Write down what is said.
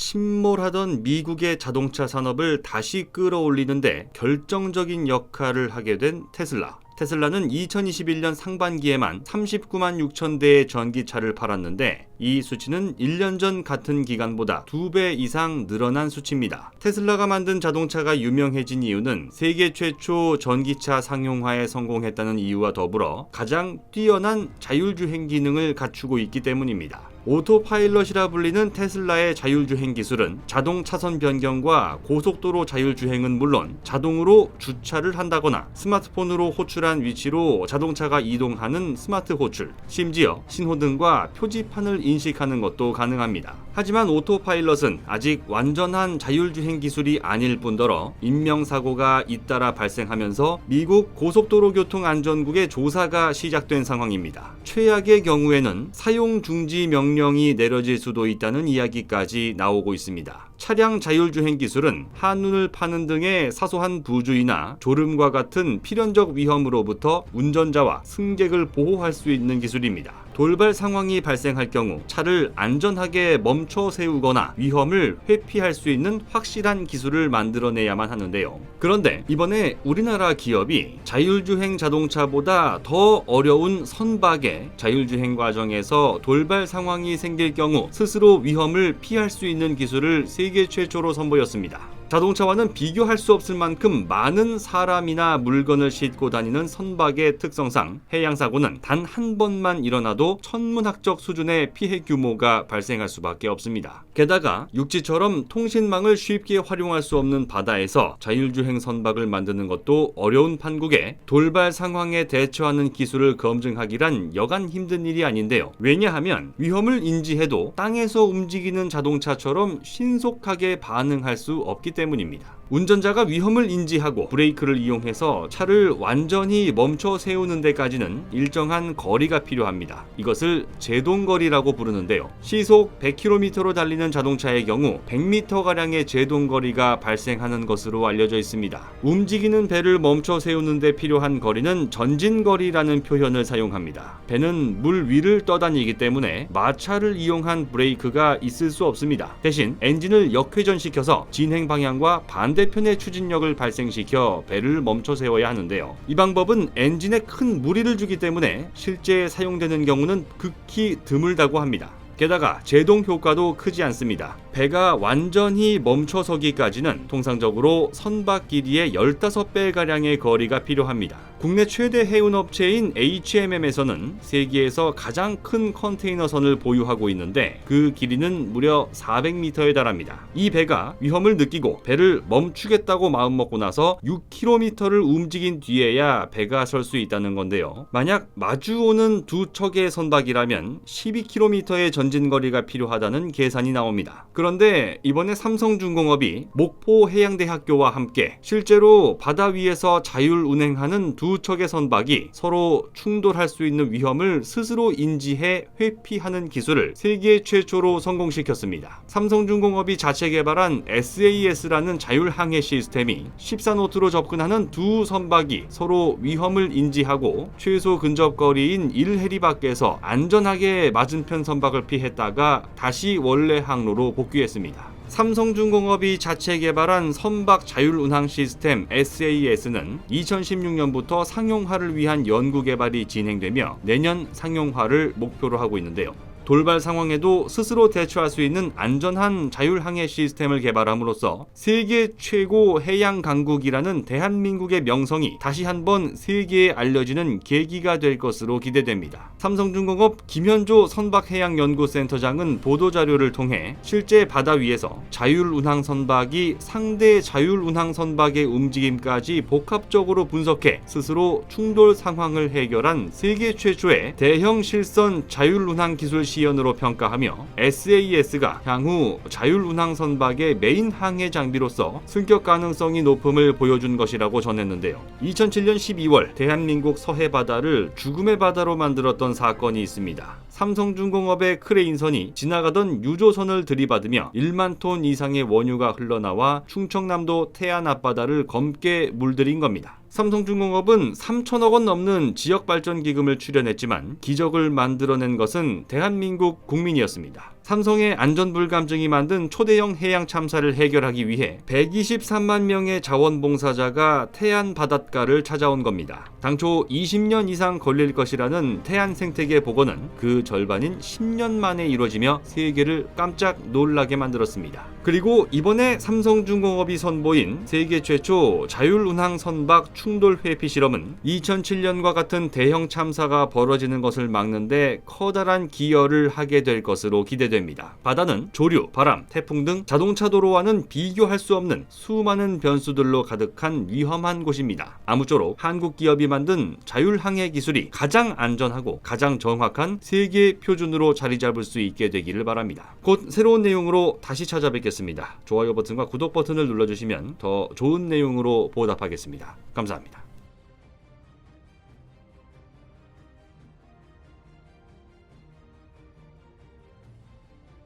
침몰하던 미국의 자동차 산업을 다시 끌어올리는데 결정적인 역할을 하게 된 테슬라. 테슬라는 2021년 상반기에만 39만 6천 대의 전기차를 팔았는데 이 수치는 1년 전 같은 기간보다 2배 이상 늘어난 수치입니다. 테슬라가 만든 자동차가 유명해진 이유는 세계 최초 전기차 상용화에 성공했다는 이유와 더불어 가장 뛰어난 자율주행 기능을 갖추고 있기 때문입니다. 오토파일럿이라 불리는 테슬라의 자율주행 기술은 자동 차선 변경과 고속도로 자율주행은 물론 자동으로 주차를 한다거나 스마트폰으로 호출한 위치로 자동차가 이동하는 스마트 호출, 심지어 신호등과 표지판을 인식하는 것도 가능합니다. 하지만 오토파일럿은 아직 완전한 자율주행 기술이 아닐 뿐더러 인명사고가 잇따라 발생하면서 미국 고속도로교통안전국의 조사가 시작된 상황입니다. 최악의 경우에는 사용 중지 명령이 내려질 수도 있다는 이야기까지 나오고 있습니다. 차량 자율주행 기술은 한눈을 파는 등의 사소한 부주의나 졸음과 같은 필연적 위험으로부터 운전자와 승객을 보호할 수 있는 기술입니다. 돌발 상황이 발생할 경우 차를 안전하게 멈춰 세우거나 위험을 회피할 수 있는 확실한 기술을 만들어내야만 하는데요. 그런데 이번에 우리나라 기업이 자율주행 자동차보다 더 어려운 선박의 자율주행 과정에서 돌발 상황이 생길 경우 스스로 위험을 피할 수 있는 기술을 세계 최초로 선보였습니다. 자동차와는 비교할 수 없을 만큼 많은 사람이나 물건을 싣고 다니는 선박의 특성상 해양사고는 단 한 번만 일어나도 천문학적 수준의 피해 규모가 발생할 수밖에 없습니다. 게다가 육지처럼 통신망을 쉽게 활용할 수 없는 바다에서 자율주행 선박을 만드는 것도 어려운 판국에 돌발 상황에 대처하는 기술을 검증하기란 여간 힘든 일이 아닌데요. 왜냐하면 위험을 인지해도 땅에서 움직이는 자동차처럼 신속하게 반응할 수 없기 때문입니다. 운전자가 위험을 인지하고 브레이크를 이용해서 차를 완전히 멈춰 세우는 데까지는 일정한 거리가 필요합니다. 이것을 제동거리라고 부르는데요. 시속 100km로 달리는 자동차의 경우 100m가량의 제동거리가 발생하는 것으로 알려져 있습니다. 움직이는 배를 멈춰 세우는 데 필요한 거리는 전진거리라는 표현을 사용합니다. 배는 물 위를 떠다니기 때문에 마찰을 이용한 브레이크가 있을 수 없습니다. 대신 엔진을 역회전시켜서 진행 방향과 반대편의 추진력을 발생시켜 배를 멈춰 세워야 하는데요. 이 방법은 엔진에 큰 무리를 주기 때문에 실제 사용되는 경우는 극히 드물다고 합니다. 게다가 제동 효과도 크지 않습니다. 배가 완전히 멈춰서기까지는 통상적으로 선박 길이의 15배가량의 거리가 필요합니다. 국내 최대 해운업체인 HMM에서는 세계에서 가장 큰 컨테이너선을 보유하고 있는데 그 길이는 무려 400m에 달합니다. 이 배가 위험을 느끼고 배를 멈추겠다고 마음먹고 나서 6km를 움직인 뒤에야 배가 설 수 있다는 건데요. 만약 마주오는 두 척의 선박이라면 12km의 전진거리가 필요하다는 계산이 나옵니다. 그런데 이번에 삼성중공업이 목포해양대학교와 함께 실제로 바다 위에서 자율 운행하는 두 척의 선박이 서로 충돌할 수 있는 위험을 스스로 인지해 회피하는 기술을 세계 최초로 성공시켰습니다. 삼성중공업이 자체 개발한 SAS라는 자율항해 시스템이 14노트로 접근하는 두 선박이 서로 위험을 인지하고 최소 근접거리인 1해리 밖에서 안전하게 맞은편 선박을 피했다가 다시 원래 항로로 복귀했습니다. 삼성중공업이 자체 개발한 선박 자율운항 시스템 SAS는 2016년부터 상용화를 위한 연구 개발이 진행되며 내년 상용화를 목표로 하고 있는데요. 돌발 상황에도 스스로 대처할 수 있는 안전한 자율항해 시스템을 개발함으로써 세계 최고 해양 강국이라는 대한민국의 명성이 다시 한번 세계에 알려지는 계기가 될 것으로 기대됩니다. 삼성중공업 김현조 선박해양연구센터장은 보도자료를 통해 실제 바다 위에서 자율운항 선박이 상대 자율운항 선박의 움직임까지 복합적으로 분석해 스스로 충돌 상황을 해결한 세계 최초의 대형 실선 자율운항 기술 시연으로 평가하며 SAS가 향후 자율운항 선박의 메인 항해 장비로서 승격 가능성이 높음을 보여준 것이라고 전했는데요. 2007년 12월 대한민국 서해 바다를 죽음의 바다로 만들었던 사건이 있습니다. 삼성중공업의 크레인선이 지나가던 유조선을 들이받으며 1만 톤 이상의 원유가 흘러나와 충청남도 태안 앞바다를 검게 물들인 겁니다. 삼성중공업은 3천억 원 넘는 지역발전기금을 출연했지만 기적을 만들어낸 것은 대한민국 국민이었습니다. 삼성의 안전불감증이 만든 초대형 해양 참사를 해결하기 위해 123만 명의 자원봉사자가 태안 바닷가를 찾아온 겁니다. 당초 20년 이상 걸릴 것이라는 태안 생태계 복원은 그 절반인 10년 만에 이루어지며 세계를 깜짝 놀라게 만들었습니다. 그리고 이번에 삼성중공업이 선보인 세계 최초 자율운항 선박 충돌 회피 실험은 2007년과 같은 대형 참사가 벌어지는 것을 막는데 커다란 기여를 하게 될 것으로 기대됩니다. 바다는 조류, 바람, 태풍 등 자동차 도로와는 비교할 수 없는 수많은 변수들로 가득한 위험한 곳입니다. 아무쪼록 한국 기업이 만든 자율항해 기술이 가장 안전하고 가장 정확한 세계 표준으로 자리 잡을 수 있게 되기를 바랍니다. 곧 새로운 내용으로 다시 찾아뵙겠습니다. 좋아요 버튼과 구독 버튼을 눌러주시면 더 좋은 내용으로 보답하겠습니다. 감사합니다.